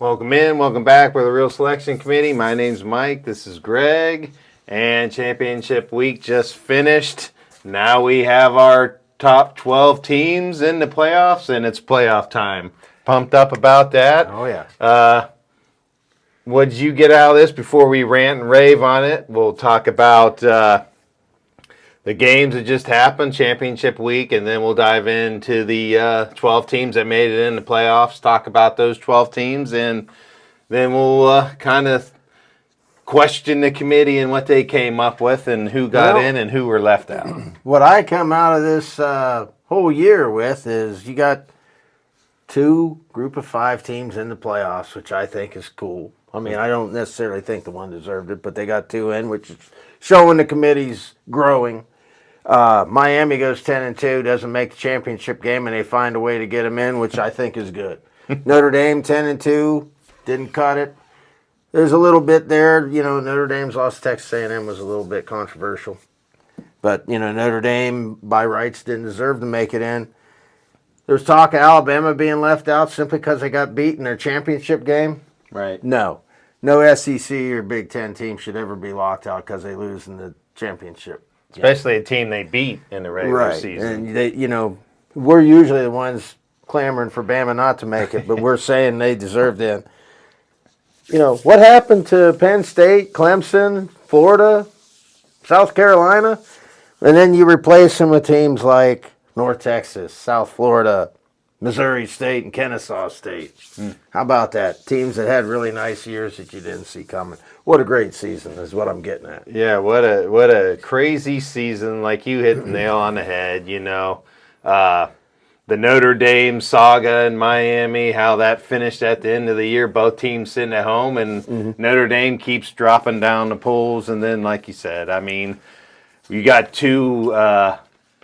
Welcome in, welcome back. We're the Real Selection Committee. My name's Mike. This is Greg. And championship week just finished. Now we have our top 12 teams in the playoffs, and it's playoff time. Pumped up about that. Oh, yeah. What did you get out of this before we rant and rave on it? We'll talk about the games that just happened, championship week, and then we'll dive into the 12 teams that made it in the playoffs, talk about those 12 teams, and then we'll kind of question the committee and what they came up with and who got in and who were left out. What I come out of this whole year with is you got two group of 5 teams in the playoffs, which I think is cool. I mean, I don't necessarily think the one deserved it, but they got 2 in, which is showing the committee's growing. Miami goes 10-2, doesn't make the championship game, and they find a way to get them in, which I think is good. Notre Dame 10-2, didn't cut it. There's a little bit there, Notre Dame's lost to Texas A&M was a little bit controversial. But, Notre Dame, by rights, didn't deserve to make it in. There's talk of Alabama being left out simply because they got beat in their championship game. Right. No SEC or Big Ten team should ever be locked out because they lose in the championship. Especially a team they beat in the regular season. And they, we're usually the ones clamoring for Bama not to make it, but we're saying they deserved it. What happened to Penn State, Clemson, Florida, South Carolina? And then you replace them with teams like North Texas, South Florida, Missouri State, and Kennesaw State. How about that? Teams that had really nice years that you didn't see coming. What a great season is what I'm getting at. Yeah, what a crazy season. Like you hit the nail on the head, the Notre Dame saga in Miami, how that finished at the end of the year, both teams sitting at home, and Notre Dame keeps dropping down the polls. And then, like you said, I mean, you got 2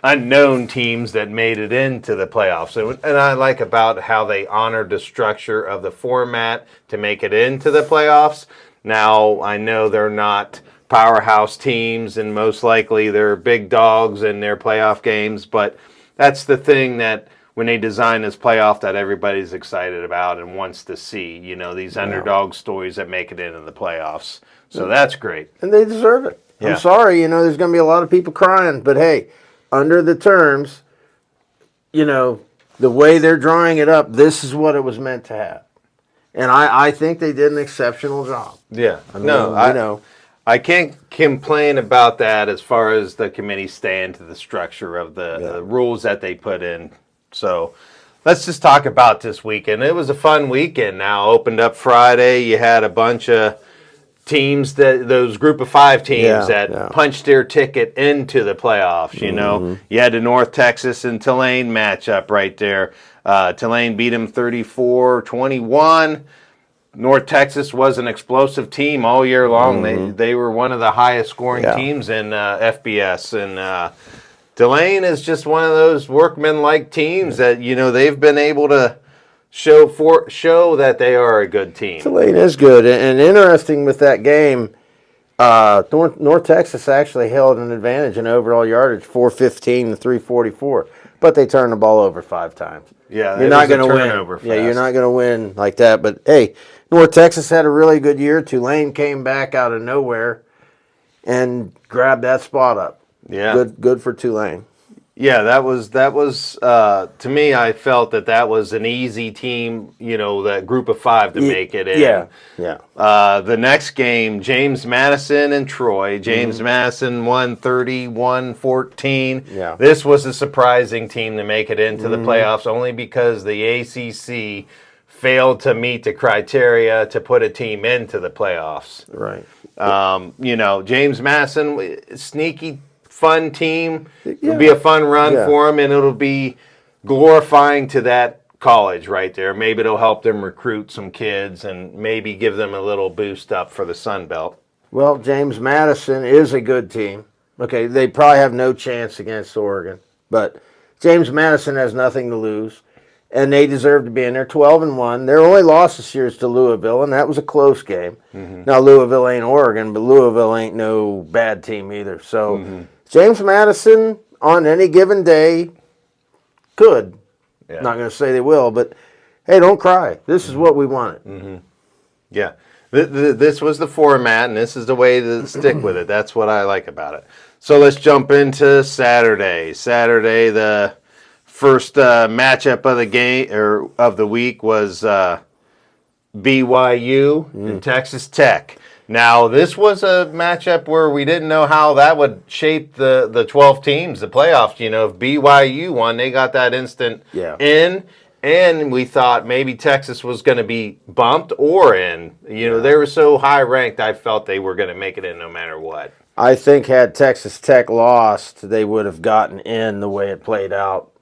unknown teams that made it into the playoffs. And I like about how they honored the structure of the format to make it into the playoffs. Now, I know they're not powerhouse teams, and most likely they're big dogs in their playoff games, but that's the thing that when they design this playoff that everybody's excited about and wants to see, these underdog stories that make it into the playoffs. So that's great. And they deserve it. Yeah. I'm sorry, there's going to be a lot of people crying, but hey, under the terms, the way they're drawing it up, this is what it was meant to have. And I think they did an exceptional job. Yeah. I can't complain about that as far as the committee staying to the structure of the rules that they put in. So let's just talk about this weekend. It was a fun weekend now. Opened up Friday. You had a bunch of teams, those group of 5 teams that punched their ticket into the playoffs, You had the North Texas and Tulane matchup right there. Tulane beat them 34-21. North Texas was an explosive team all year long. They were one of the highest scoring teams in FBS. And Tulane is just one of those workman-like teams that, they've been able to show that they are a good team. Tulane is good. And interesting with that game, North Texas actually held an advantage in overall yardage, 415 to 344. But they turned the ball over 5 times. Yeah, you're not going to win. Fast. Yeah, you're not going to win like that. But hey, North Texas had a really good year. Tulane came back out of nowhere and grabbed that spot up. Yeah, good for Tulane. Yeah, that was to me. I felt that was an easy team. That group of 5 to make it in. Yeah. The next game, James Madison and Troy. James Madison won 31-14. Yeah. This was a surprising team to make it into the playoffs, only because the ACC failed to meet the criteria to put a team into the playoffs. Right. James Madison, sneaky, fun team. It'll be a fun run for them, and it'll be glorifying to that college right there. Maybe it'll help them recruit some kids and maybe give them a little boost up for the Sun Belt. Well, James Madison is a good team. Okay, they probably have no chance against Oregon, but James Madison has nothing to lose, and they deserve to be in there. 12-1. Their only loss this year is to Louisville, and that was a close game. Now, Louisville ain't Oregon, but Louisville ain't no bad team either. So James Madison, on any given day, could. Not going to say they will, but hey, don't cry. This is what we wanted. Yeah. This was the format, and this is the way to stick with it. That's what I like about it. So let's jump into Saturday. Saturday, the first matchup of the game or of the week was BYU and Texas Tech. Now, this was a matchup where we didn't know how that would shape the 12 teams, the playoffs. You know, if BYU won, they got that instant in. And we thought maybe Texas was going to be bumped or in. You know, they were so high ranked, I felt they were going to make it in no matter what. I think had Texas Tech lost, they would have gotten in the way it played out.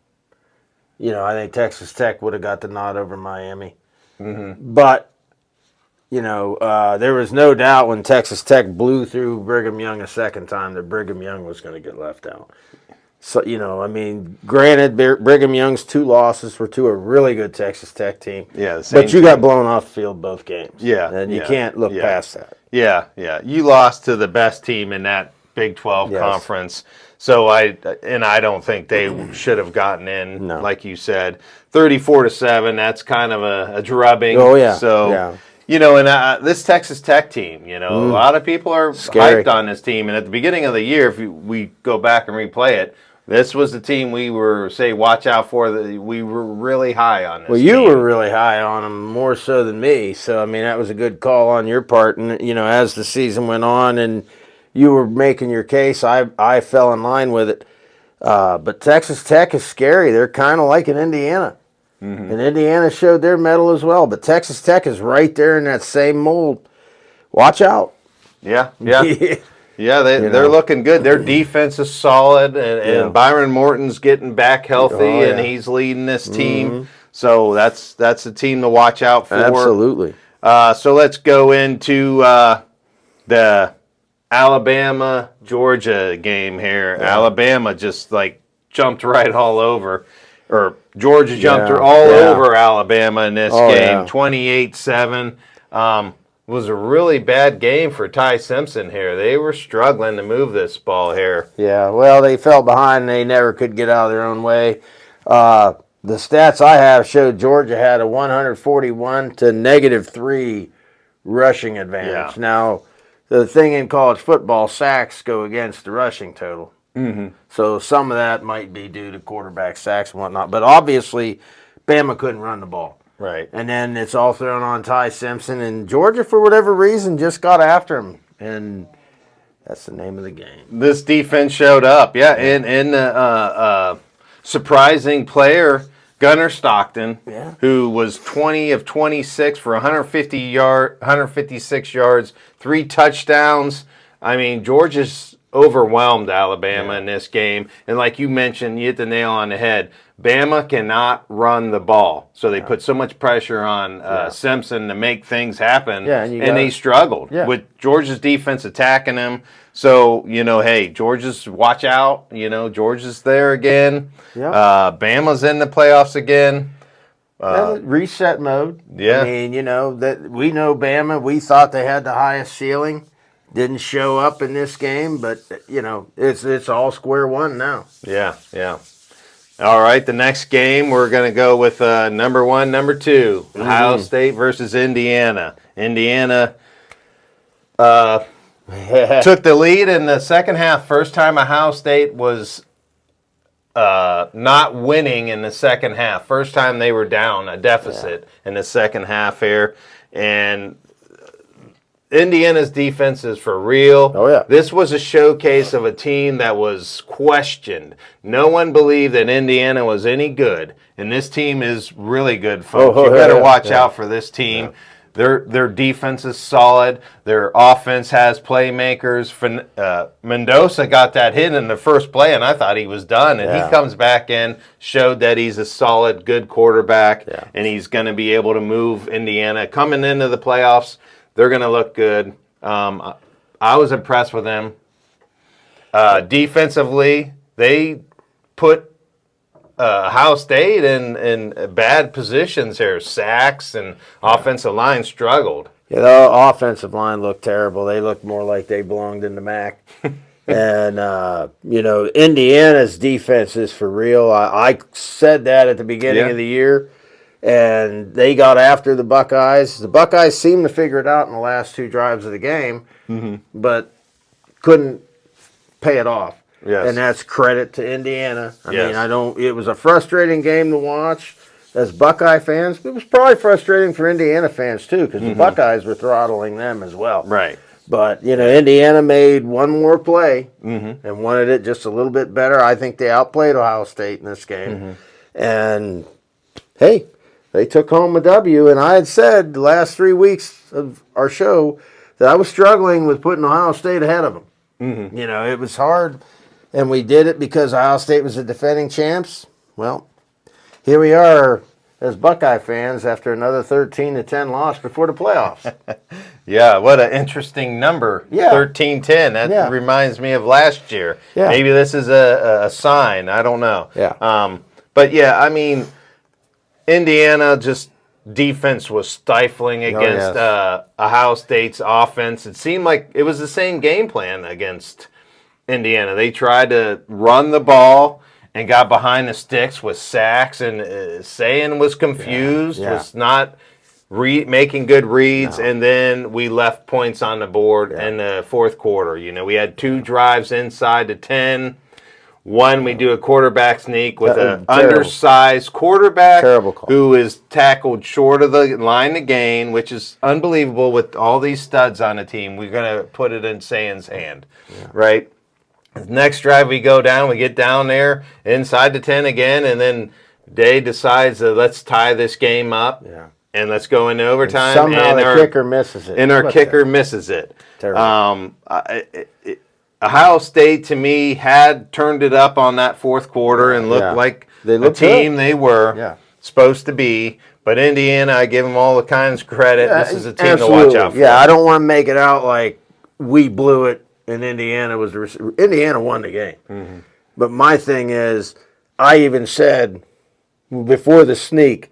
You know, I think Texas Tech would have got the nod over Miami. But, you know, there was no doubt when Texas Tech blew through Brigham Young a second time that Brigham Young was going to get left out. So, you know, I mean, granted, Brigham Young's 2 losses were to a really good Texas Tech team. Yeah, but you got blown off the field both games. Yeah. And you can't look past that. Yeah. You lost to the best team in that Big 12 conference. So I don't think they should have gotten in, like you said. 34-7, that's kind of a drubbing. Oh, yeah. So, you know, and this Texas Tech team, you know, a lot of people are hyped on this team. And at the beginning of the year, if we go back and replay it, this was the team we were, watch out for. We were really high on this team. You were really high on them, more so than me. So, I mean, that was a good call on your part. And, you know, as the season went on and you were making your case, I fell in line with it. But Texas Tech is scary. They're kind of like in Indiana. And Indiana showed their mettle as well. But Texas Tech is right there in that same mold. Watch out. Yeah. Yeah, they're looking good. Their defense is solid, and Byron Morton's getting back healthy, and he's leading this team. So that's a team to watch out for. Absolutely. So let's go into the Alabama-Georgia game here. Alabama just jumped right all over, or Georgia jumped all over Alabama in this game, 28-7. Was a really bad game for Ty Simpson here. They were struggling to move this ball here. Yeah, well, they fell behind and they never could get out of their own way. The stats I have showed Georgia had a 141 to -3 rushing advantage. Now, the thing in college football, sacks go against the rushing total. So some of that might be due to quarterback sacks and whatnot. But obviously, Bama couldn't run the ball. Right. And then it's all thrown on Ty Simpson. And Georgia, for whatever reason, just got after him. And that's the name of the game. This defense showed up. Yeah, and surprising player, Gunnar Stockton, who was 20 of 26 for 156 yards, 3 touchdowns. I mean, Georgia's overwhelmed Alabama in this game. And like you mentioned, you hit the nail on the head. Bama cannot run the ball. So they put so much pressure on Simpson to make things happen. And they struggled with Georgia's defense attacking him. So, you know, hey, Georgia's, watch out. You know, Georgia's there again. Bama's in the playoffs again. Reset mode. Yeah. I mean, you know, that we know Bama. We thought they had the highest ceiling. Didn't show up in this game, but, you know, it's all square one now. Yeah. All right, the next game, we're going to go with number 1, number 2, Ohio State versus Indiana. Indiana took the lead in the second half. First time Ohio State was not winning in the second half. First time they were down a deficit in the second half here. And Indiana's defense is for real. Oh, yeah. This was a showcase of a team that was questioned. No one believed that Indiana was any good, and this team is really good, folks. You better watch out for this team. Their defense is solid. Their offense has playmakers. Mendoza got that hit in the first play, and I thought he was done. And he comes back in, showed that he's a solid, good quarterback, and he's going to be able to move Indiana. Coming into the playoffs, they're going to look good. I was impressed with them. Defensively, they put Ohio State in bad positions here. Sacks and offensive line struggled. Yeah, the offensive line looked terrible. They looked more like they belonged in the MAC. And, you know, Indiana's defense is for real. I said that at the beginning of the year. and they got after the Buckeyes. The Buckeyes seemed to figure it out in the last 2 drives of the game, but couldn't pay it off. Yes. And that's credit to Indiana. I Yes. mean, it was a frustrating game to watch as Buckeye fans. It was probably frustrating for Indiana fans too, because the Buckeyes were throttling them as well. Right. But, Indiana made one more play and wanted it just a little bit better. I think they outplayed Ohio State in this game. And, hey, they took home a W. And I had said the last 3 weeks of our show that I was struggling with putting Ohio State ahead of them. It was hard. And we did it because Ohio State was the defending champs. Well, here we are as Buckeye fans after another 13-10 loss before the playoffs. Yeah, what an interesting number. Yeah. 13-10. That reminds me of last year. Yeah. Maybe this is a sign. I don't know. Yeah. But yeah, I mean, Indiana just defense was stifling against Ohio State's offense. It seemed like it was the same game plan against Indiana. They tried to run the ball and got behind the sticks with sacks, and Sayan was confused, was not making good reads, and then we left points on the board in the fourth quarter. We had 2 drives inside the 10. One, we do a quarterback sneak with an undersized quarterback who is tackled short of the line to gain, which is unbelievable with all these studs on the team. We're going to put it in Sayan's hand, right? Next drive, we go down, we get down there inside the 10 again, and then Day decides that let's tie this game up and let's go into overtime. And somehow the kicker misses it. And our kicker misses it. Terrible. Ohio State, to me, had turned it up on that fourth quarter and looked like the team they were supposed to be. But Indiana, I give them all the kinds of credit. This is a team to watch out for. Yeah, I don't want to make it out like we blew it and Indiana won the game. But my thing is, I even said before the sneak,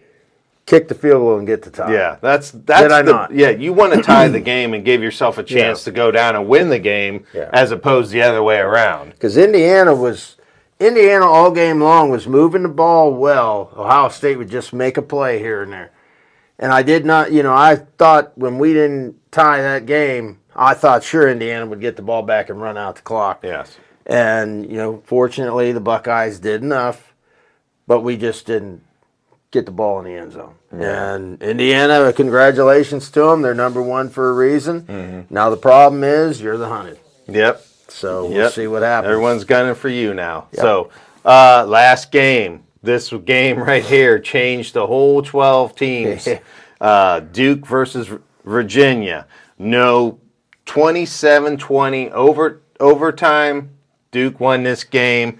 kick the field goal and get the tie. Yeah, that's Did I not? Yeah, you want to tie the game and give yourself a chance to go down and win the game, as opposed to the other way around. Because Indiana all game long was moving the ball well. Ohio State would just make a play here and there. And I did not, I thought when we didn't tie that game, I thought sure Indiana would get the ball back and run out the clock. Yes. And, fortunately the Buckeyes did enough, but we just didn't get the ball in the end zone. Yeah. And Indiana, congratulations to them. They're number 1 for a reason. Now the problem is you're the hunted. Yep. So we'll see what happens. Everyone's gunning for you now. Yep. So last game. This game right here changed the whole 12 teams. Duke versus Virginia. No 27-20 overtime. Duke won this game.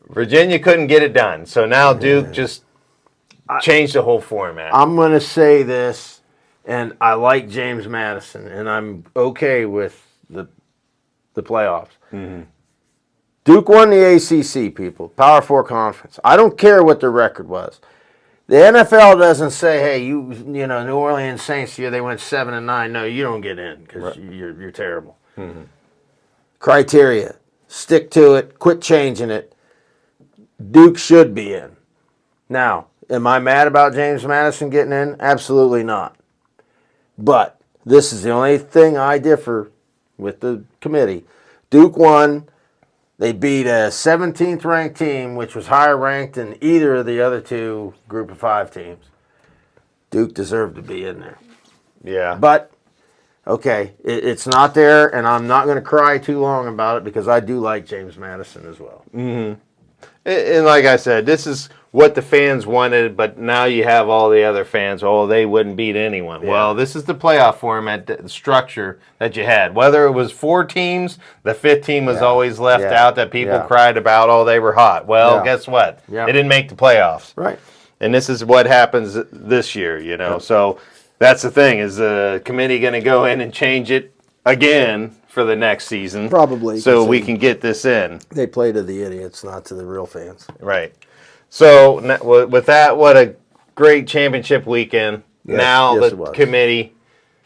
Virginia couldn't get it done. So now Duke just changed the whole format. I'm going to say this, and I like James Madison, and I'm okay with the playoffs. Duke won the ACC, people. Power 4 conference. I don't care what their record was. The NFL doesn't say, hey, New Orleans Saints here, they went 7-9. No, you don't get in because you're terrible. Criteria. Stick to it. Quit changing it. Duke should be in. Now, am I mad about James Madison getting in? Absolutely not. But this is the only thing I differ with the committee. Duke won. They beat a 17th ranked team, which was higher ranked than either of the other 2 group of 5 teams. Duke deserved to be in there. Yeah. But, okay, it's not there, and I'm not going to cry too long about it because I do like James Madison as well. And like I said, this is what the fans wanted, but now you have all the other fans, they wouldn't beat anyone. Yeah. Well, this is the playoff format, the structure that you had. Whether it was 4 teams, the 5th team was always left out that people cried about, they were hot. Well, guess what? They didn't make the playoffs. Right. And this is what happens this year, So that's the thing, is the committee going to go in and change it again for the next season? Probably. So we can get this in. They play to the idiots, not to the real fans. Right. So with that, what a great championship weekend. Yes, now the committee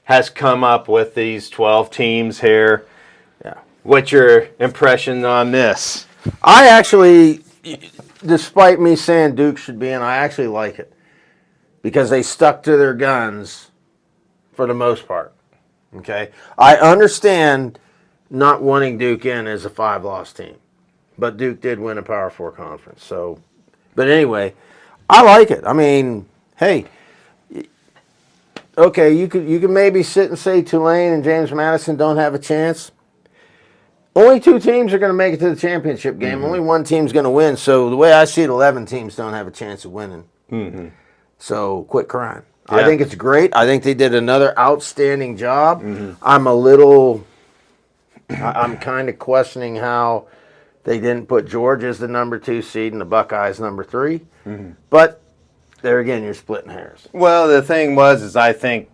has come up with these 12 teams here. Yeah. What's your impression on this? I actually despite me saying Duke should be in, I actually like it because they stuck to their guns for the most part. Okay, I understand not wanting Duke in as a 5-loss team, but Duke did win a Power 4 conference. So, but anyway, I like it. I mean, hey, okay, you could maybe sit and say Tulane and James Madison don't have a chance. Only 2 teams are going to make it to the championship game. Only one team's going to win. So the way I see it, 11 teams don't have a chance of winning. So quit crying. Yeah. I think it's great. I think they did another outstanding job. I'm kind of questioning how they didn't put Georgia as the number 2 seed and the Buckeyes number 3. But there again, you're splitting hairs. Well, the thing is I think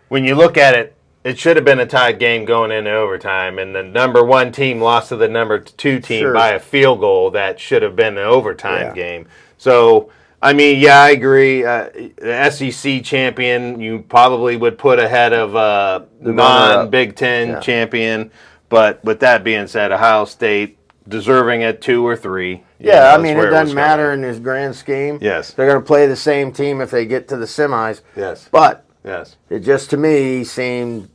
when you look at it, it should have been a tied game going into overtime, and the number 1 team lost to the number 2 team by a field goal that should have been an overtime game. So, I mean, yeah, I agree. The SEC champion, you probably would put ahead of the non-Big Ten champion. But with that being said, Ohio State deserving at 2 or 3. Yeah, I mean, it doesn't matter in this grand scheme. Yes. They're going to play the same team if they get to the semis. Yes. But yes, it just, to me, seemed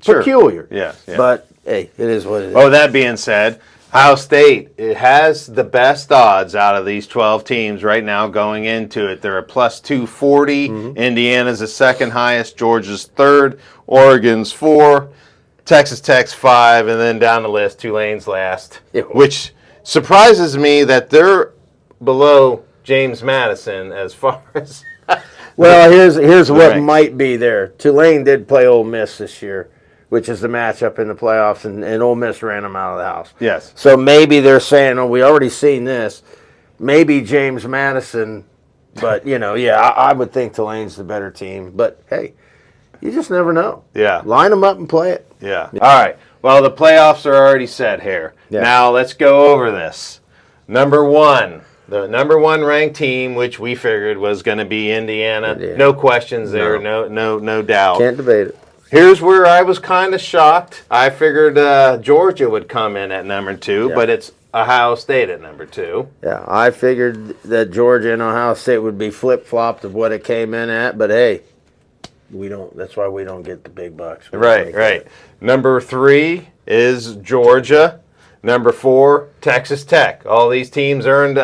peculiar. Yes. But, hey, it is what it is. Oh, that being said, Ohio State, it has the best odds out of these 12 teams right now going into it. They're a plus 240. Indiana's the second highest. Georgia's third. Oregon's 4. Texas Tech's 5. And then down the list, Tulane's last. Which surprises me that they're below James Madison as far as... Well, here's what might be there. Tulane did play Ole Miss this year, which is the matchup in the playoffs, and Ole Miss ran them out of the house. Yes. So maybe they're saying, oh, we already seen this. Maybe James Madison, but, I would think Tulane's the better team. But, hey, you just never know. Yeah. Line them up and play it. Yeah. All right. Well, the playoffs are already set here. Yeah. Now let's go over this. Number 1. The number 1 ranked team, which we figured was going to be Indiana. No questions there. No doubt. Can't debate it. Here's where I was kind of shocked. I figured Georgia would come in at number 2, but it's Ohio State at number 2. Yeah, I figured that Georgia and Ohio State would be flip-flopped of what it came in at, but hey, we don't. That's why we don't get the big bucks. Right. Number 3 is Georgia. Number 4, Texas Tech. All these teams earned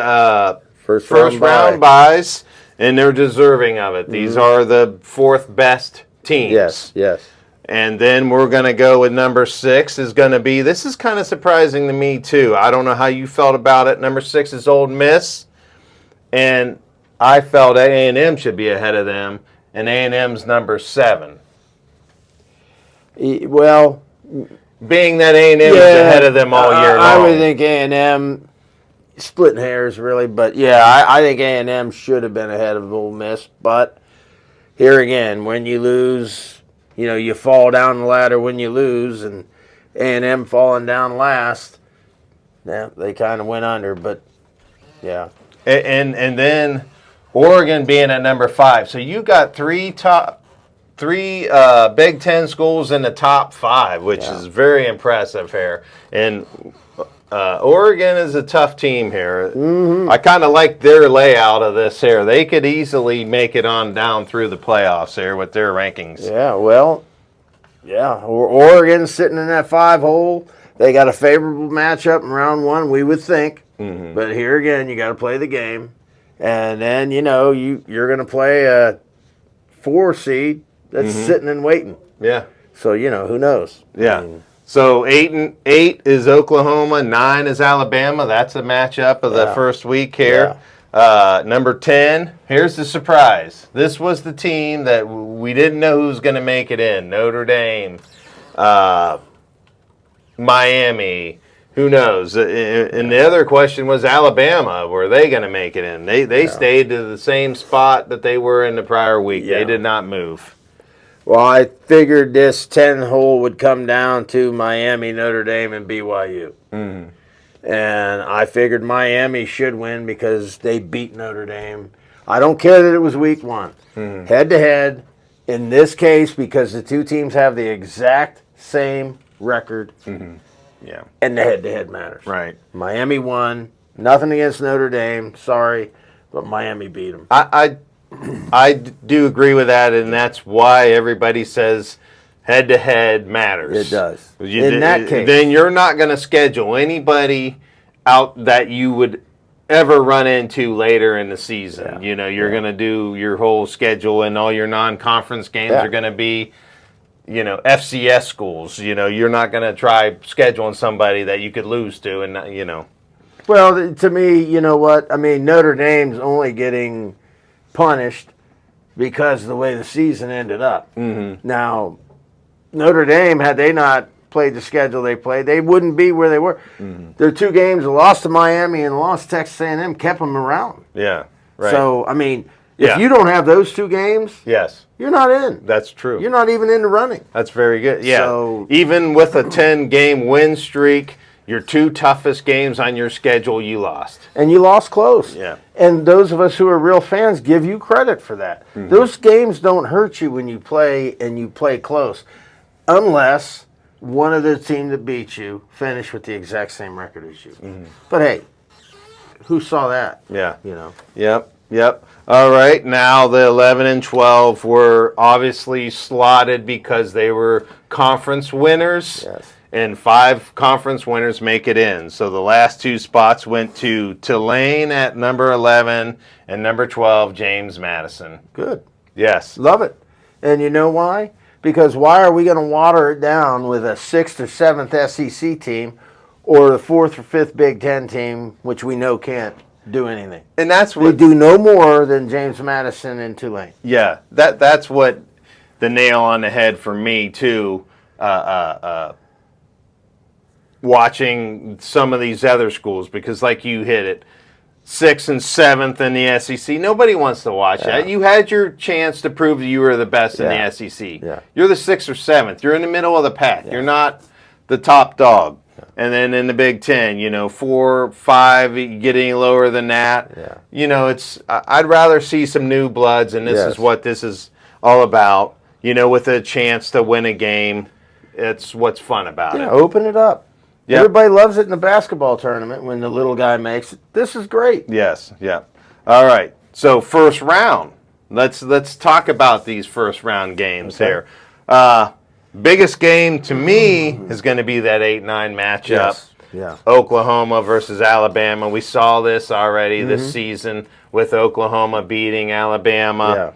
first round buys, and they're deserving of it. These are the 4th best teams. Yes. And then we're going to go with number 6 is going to be, this is kind of surprising to me too. I don't know how you felt about it. Number 6 is Ole Miss, and I felt A&M should be ahead of them, and A&M's number 7. Well, being that A&M is ahead of them all year long. I would think A&M, splitting hairs really, but I think A&M should have been ahead of Ole Miss. But here again, when you lose, you fall down the ladder when you lose, and A&M falling down last, they kind of went under. But and then Oregon being at number 5. So you got three Big Ten schools in the top 5, which is very impressive here. And Oregon is a tough team here. I kind of like their layout of this here. They could easily make it on down through the playoffs here with their rankings. Oregon's sitting in that 5 hole. They got a favorable matchup in round 1, we would think. But here again, you got to play the game. And then, you're going to play a 4 seed that's sitting and waiting. Yeah. So, who knows? Yeah. So 8 is Oklahoma, 9 is Alabama. That's a matchup of the first week here. Number 10, here's the surprise. This was the team that we didn't know who was going to make it in. Notre Dame, Miami, who knows? And the other question was Alabama. Were they going to make it in? They stayed to the same spot that they were in the prior week. They did not move. Well, I figured this 10 hole would come down to Miami, Notre Dame, and BYU. And I figured Miami should win because they beat Notre Dame. I don't care that it was week 1. Head-to-head, in this case, because the 2 teams have the exact same record, and the head-to-head matters. Right. Miami won, Nothing against Notre Dame. Sorry, but Miami beat them. I do agree with that, and that's why everybody says head-to-head matters. It does. In that case. Then you're not going to schedule anybody out that you would ever run into later in the season. Yeah. You're going to do your whole schedule, and all your non-conference games are going to be, FCS schools. You're not going to try scheduling somebody that you could lose to, and. Well, to me, you know what? I mean, Notre Dame's only getting punished because of the way the season ended up. Mm-hmm. Now, Notre Dame, had they not played the schedule they played, they wouldn't be where they were. Mm-hmm. Their 2 games, the loss to Miami and the loss to Texas A&M, kept them around. Yeah, right. So, I mean, if you don't have those 2 games, yes, you're not in. That's true. You're not even in the running. That's very good. Yeah. So, even with a 10-game win streak, your 2 toughest games on your schedule, you lost. And you lost close. Yeah. And those of us who are real fans give you credit for that. Mm-hmm. Those games don't hurt you when you play and you play close, unless one of the team that beat you finished with the exact same record as you. Mm-hmm. But hey, who saw that? Yeah. Yep. All right. Now the 11 and 12 were obviously slotted because they were conference winners. Yes. And 5 conference winners make it in. So the last 2 spots went to Tulane at number 11 and number 12, James Madison. Good. Yes. Love it. And you know why? Because why are we going to water it down with a 6th or 7th SEC team or the 4th or 5th Big Ten team, which we know can't do anything? And that's what they do no more than James Madison and Tulane. Yeah, that's what the nail on the head for me too. Watching some of these other schools, because like you hit it, 6th and 7th in the SEC, nobody wants to watch that. You had your chance to prove that you were the best in the SEC. Yeah. You're the 6th or 7th. You're in the middle of the pack. You're not the top dog. And then in the Big Ten, 4, 5, you get any lower than that. Yeah. I'd rather see some new bloods, and this is what this is all about. With a chance to win a game, it's what's fun about it. Open it up. Yep. Everybody loves it in the basketball tournament when the little guy makes it. This is great. Yes, yeah. All right. So first round. Let's talk about these first round games here. Biggest game to me is going to be that 8-9 matchup. Yes. Yeah. Oklahoma versus Alabama. We saw this already this season with Oklahoma beating Alabama. Yeah.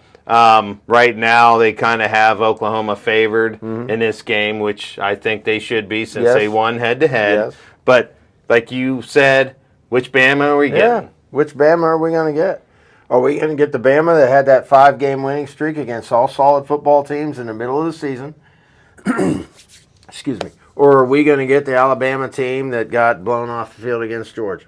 Right now, they kind of have Oklahoma favored in this game, which I think they should be since they won head-to-head. Yes. But like you said, which Bama are we getting? Yeah. Which Bama are we going to get? Are we going to get the Bama that had that 5-game winning streak against all solid football teams in the middle of the season? Excuse me. Or are we going to get the Alabama team that got blown off the field against Georgia?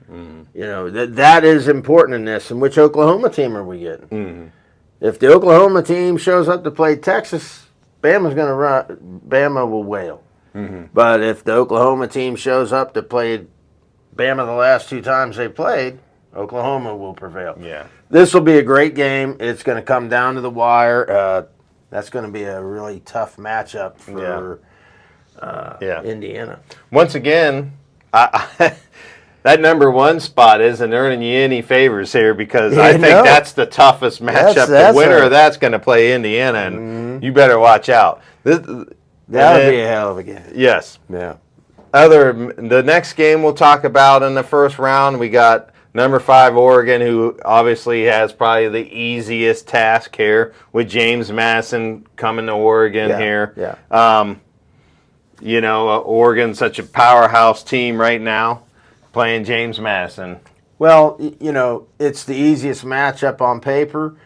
That is important in this. And which Oklahoma team are we getting? If the Oklahoma team shows up to play Texas, Bama will wail. But if the Oklahoma team shows up to play Bama the last 2 times they played, Oklahoma will prevail. Yeah. This will be a great game. It's going to come down to the wire. That's going to be a really tough matchup for Indiana. Once again, that number 1 spot isn't earning you any favors here, because I think that's the toughest matchup. The winner of that's going to play Indiana, and you better watch out. That'll be a hell of a game. Yes. Yeah. The next game we'll talk about in the first round, we got number 5 Oregon, who obviously has probably the easiest task here with James Madison coming to Oregon here. Yeah. Oregon's such a powerhouse team right now, playing James Madison. Well, it's the easiest matchup on paper.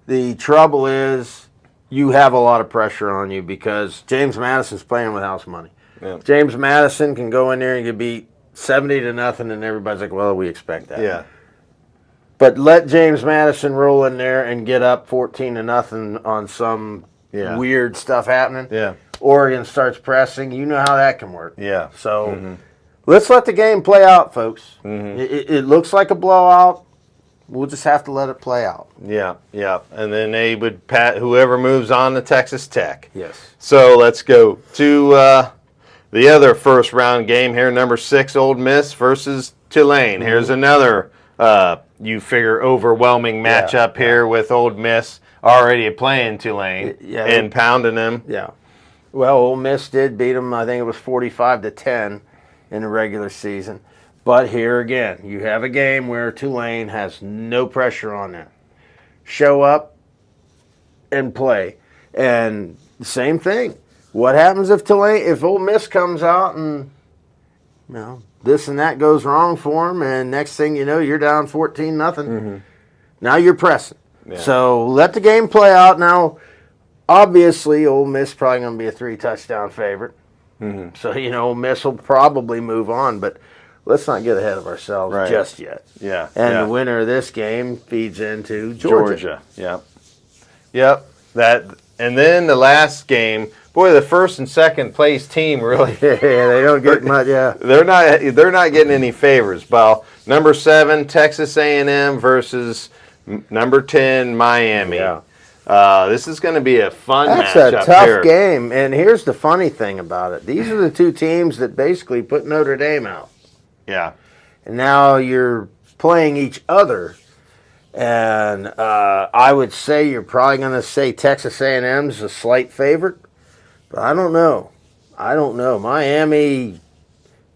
The trouble is you have a lot of pressure on you because James Madison's playing with house money. Yeah. James Madison can go in there and get beat 70-0, and everybody's like, well, we expect that. Yeah. But let James Madison roll in there and get up 14-0 on some weird stuff happening. Yeah. Oregon starts pressing. You know how that can work. Yeah. So let's let the game play out, folks. It looks like a blowout. We'll just have to let it play out. Yeah, yeah. And then they would pat whoever moves on to Texas Tech. Yes. So let's go to the other first round game here. Number 6, Ole Miss versus Tulane. Here's another, you figure, overwhelming matchup here with Ole Miss already playing Tulane and pounding them. Yeah. Well, Ole Miss did beat them. I think it was 45-10 in the regular season. But here again, you have a game where Tulane has no pressure on them. Show up and play. And same thing. What happens if Ole Miss comes out and this and that goes wrong for them, and next thing you know, you're down 14-0. Now you're pressing. Yeah. So let the game play out. Now, obviously, Ole Miss probably going to be a 3-touchdown favorite. So, Ole Miss will probably move on, but let's not get ahead of ourselves just yet. Yeah. And the winner of this game feeds into Georgia. Yep. And then the last game, boy, the first and second place team really. They don't get much. Yeah. They're not getting any favors. Well, number 7 Texas A&M versus number 10 Miami. Yeah. This is going to be a fun matchup. That's a tough game. And here's the funny thing about it. These are the two teams that basically put Notre Dame out. Yeah. And now you're playing each other. And I would say you're probably going to say Texas A&M's a slight favorite. But I don't know. Miami,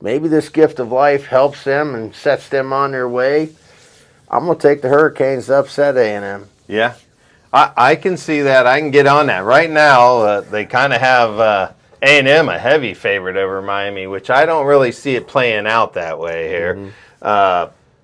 maybe this gift of life helps them and sets them on their way. I'm going to take the Hurricanes to upset A&M. Yeah. I can see that. I can get on that. Right now, they kind of have A&M a heavy favorite over Miami, which I don't really see it playing out that way here.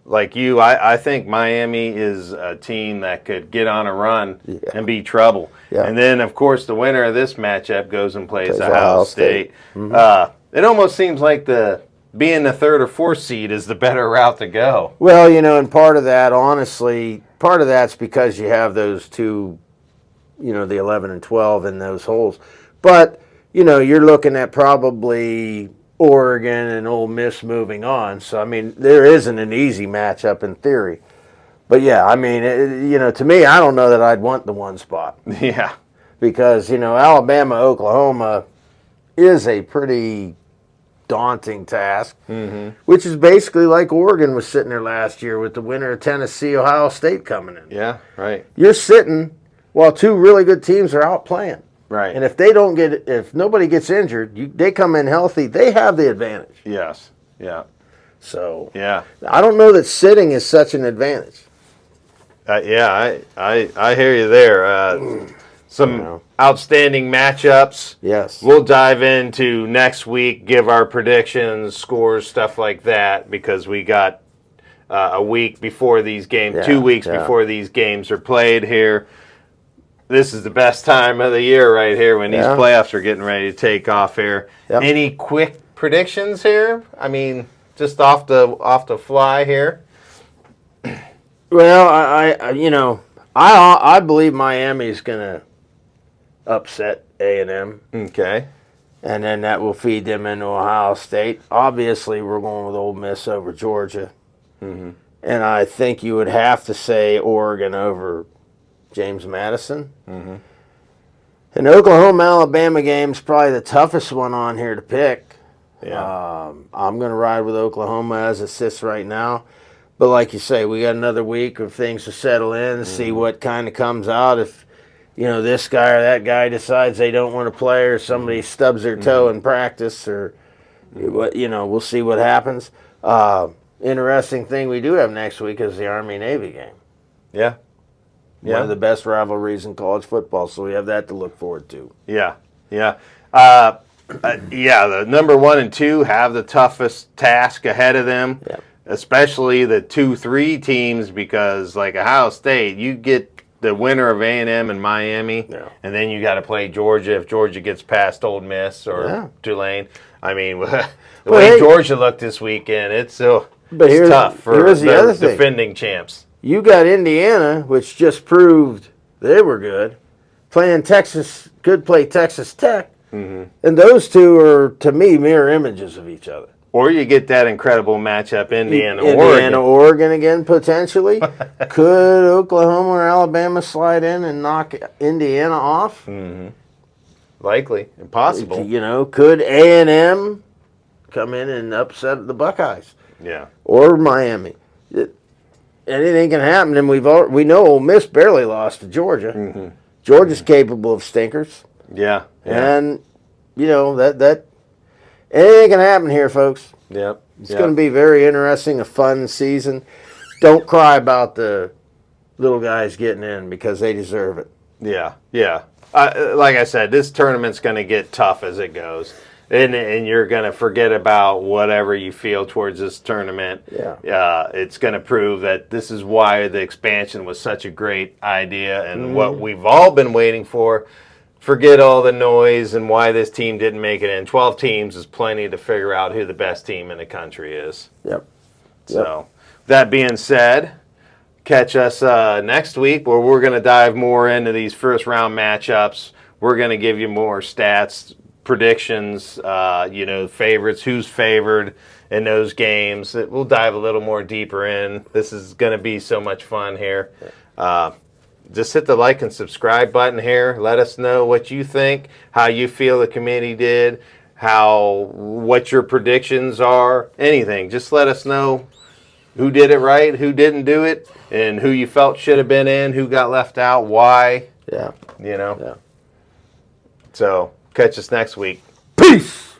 Like you, I think Miami is a team that could get on a run and be trouble. Yeah. And then, of course, the winner of this matchup goes and plays Ohio State. It almost seems like being the 3rd or 4th seed is the better route to go. Well, and part of that, honestly, that's because you have those two, the 11 and 12 in those holes. But, you're looking at probably Oregon and Ole Miss moving on. So, there isn't an easy matchup in theory. But, yeah, to me, I don't know that I'd want the 1 spot. Yeah. Because, Alabama, Oklahoma is a pretty daunting task, which is basically like Oregon was sitting there last year with the winner of Tennessee, Ohio State coming in. Yeah, right. You're sitting while 2 really good teams are out playing. Right. And if nobody gets injured, they come in healthy, they have the advantage. Yes. Yeah. So, yeah. I don't know that sitting is such an advantage. Yeah, I hear you there. Some outstanding matchups. Yes. We'll dive into next week, give our predictions, scores, stuff like that, because we got a week before these games, 2 weeks before these games are played here. This is the best time of the year right here when these playoffs are getting ready to take off here. Yep. Any quick predictions here? Just off the fly here. Well, I believe Miami's going to upset A&M. Okay. And then that will feed them into Ohio State. Obviously, we're going with Ole Miss over Georgia. And I think you would have to say Oregon over James Madison. And Oklahoma-Alabama game's probably the toughest one on here to pick. Yeah. I'm going to ride with Oklahoma as it sits right now. But like you say, we got another week of things to settle in and see what kind of comes out. If, this guy or that guy decides they don't want to play, or somebody stubs their toe in practice, or, we'll see what happens. Interesting thing we do have next week is the Army-Navy game. Yeah. One of the best rivalries in college football, so we have that to look forward to. Yeah. The number 1 and 2 have the toughest task ahead of them. Yeah. Especially the 2-3 teams, because like Ohio State, you get the winner of A&M and Miami, and then you got to play Georgia if Georgia gets past Ole Miss or Tulane. The way Georgia looked this weekend, it's tough for the defending champs. You got Indiana, which just proved they were good, playing Texas, could play Texas Tech, and those two are, to me, mirror images of each other. Or you get that incredible matchup, Oregon again, potentially. Could Oklahoma or Alabama slide in and knock Indiana off? Likely. Impossible. Could A&M come in and upset the Buckeyes? Yeah. or Miami. Anything can happen, and we know Ole Miss barely lost to Georgia. Mm-hmm. Georgia's capable of stinkers, Yeah. and that anything can happen here, folks. Yep. It's going to be very interesting, a fun season. Don't cry about the little guys getting in because they deserve it. Yeah. Yeah. Like I said, this tournament's going to get tough as it goes. And you're going to forget about whatever you feel towards this tournament. Yeah. It's going to prove that this is why the expansion was such a great idea and what we've all been waiting for. Forget all the noise and why this team didn't make it in. 12 teams is plenty to figure out who the best team in the country is. Yep. So, that being said, catch us next week where we're going to dive more into these first round matchups. We're going to give you more stats, predictions, favorites, who's favored in those games. We'll dive a little more deeper in. This is going to be so much fun here. Just hit the like and subscribe button here. Let us know what you think, how you feel the committee did, what your predictions are, anything. Just let us know who did it right, who didn't do it, and who you felt should have been in, who got left out, why. Yeah. You know? Yeah. So, catch us next week. Peace!